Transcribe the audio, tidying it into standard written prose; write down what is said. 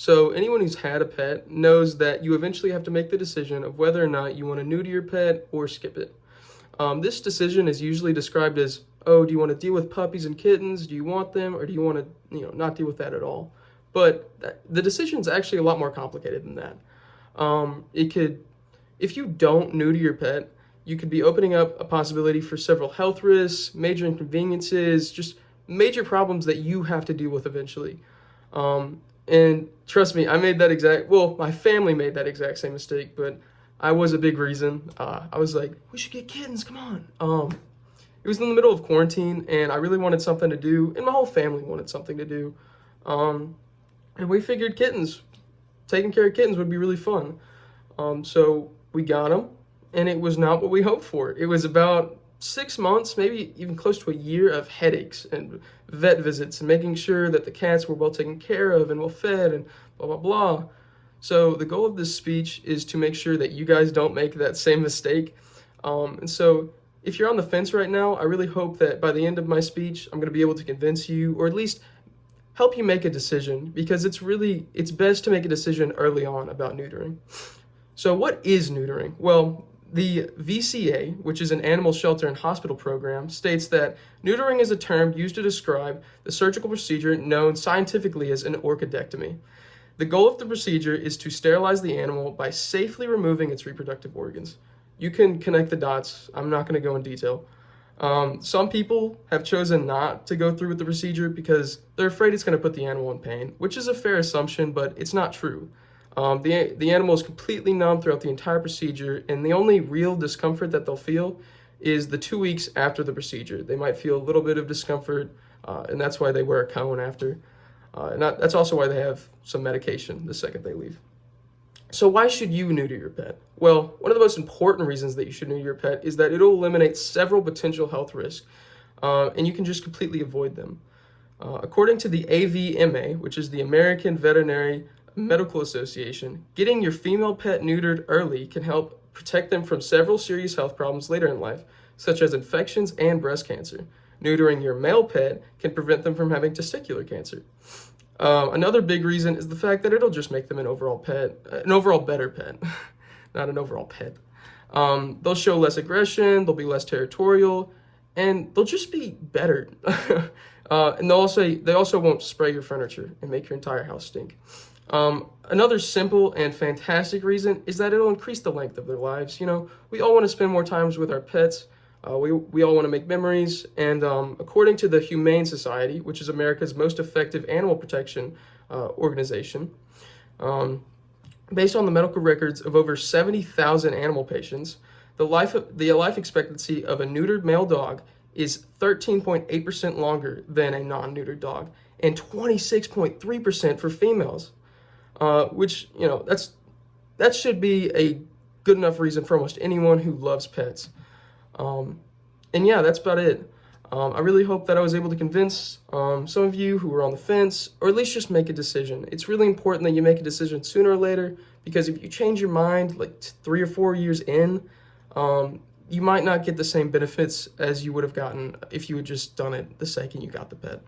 So anyone who's had a pet knows that you eventually have to make the decision of whether or not you want to neuter your pet or skip it. This decision is usually described as, oh, do you want to deal with puppies and kittens? Do you want them, or do you want to, not deal with that at all? But the decision is actually a lot more complicated than that. If you don't neuter your pet, you could be opening up a possibility for several health risks, major inconveniences, just major problems that you have to deal with eventually. And trust me, my family made that exact same mistake, but I was a big reason. I was like, we should get kittens, come on. It was in the middle of quarantine, and I really wanted something to do, and my whole family wanted something to do. And we figured taking care of kittens would be really fun. So we got them, and it was not what we hoped for. It was about 6 months, maybe even close to a year of headaches and vet visits and making sure that the cats were well taken care of and well fed and blah, blah, blah. So the goal of this speech is to make sure that you guys don't make that same mistake. And so if you're on the fence right now, I really hope that by the end of my speech, I'm going to be able to convince you, or at least help you make a decision, because it's best to make a decision early on about neutering. So what is neutering? Well, the VCA, which is an animal shelter and hospital program, states that neutering is a term used to describe the surgical procedure known scientifically as an orchidectomy. The goal of the procedure is to sterilize the animal by safely removing its reproductive organs. You can connect the dots. I'm not going to go in detail. Some people have chosen not to go through with the procedure because they're afraid it's going to put the animal in pain, which is a fair assumption, but it's not true. The animal is completely numb throughout the entire procedure, and the only real discomfort that they'll feel is the 2 weeks after the procedure. They might feel a little bit of discomfort, and that's why they wear a cone after. And that's also why they have some medication the second they leave. So why should you neuter your pet? Well, one of the most important reasons that you should neuter your pet is that it'll eliminate several potential health risks, and you can just completely avoid them. According to the AVMA, which is the American Veterinary Medical Association, getting your female pet neutered early can help protect them from several serious health problems later in life, such as infections and breast cancer. Neutering your male pet can prevent them from having testicular cancer. Another big reason is the fact that it'll just make them an overall better pet, not an overall pet. They'll show less aggression, they'll be less territorial, and they'll just be better. And they also won't spray your furniture and make your entire house stink. Another simple and fantastic reason is that it'll increase the length of their lives. We all want to spend more times with our pets. We all want to make memories, and according to the Humane Society, which is America's most effective animal protection organization, based on the medical records of over 70,000 animal patients, the life expectancy of a neutered male dog is 13.8% longer than a non-neutered dog, and 26.3% for females, which that should be a good enough reason for almost anyone who loves pets. And yeah, that's about it. I really hope that I was able to convince some of you who were on the fence, or at least just make a decision. It's really important that you make a decision sooner or later, because if you change your mind like 3 or 4 years in, you might not get the same benefits as you would have gotten if you had just done it the second you got the pet.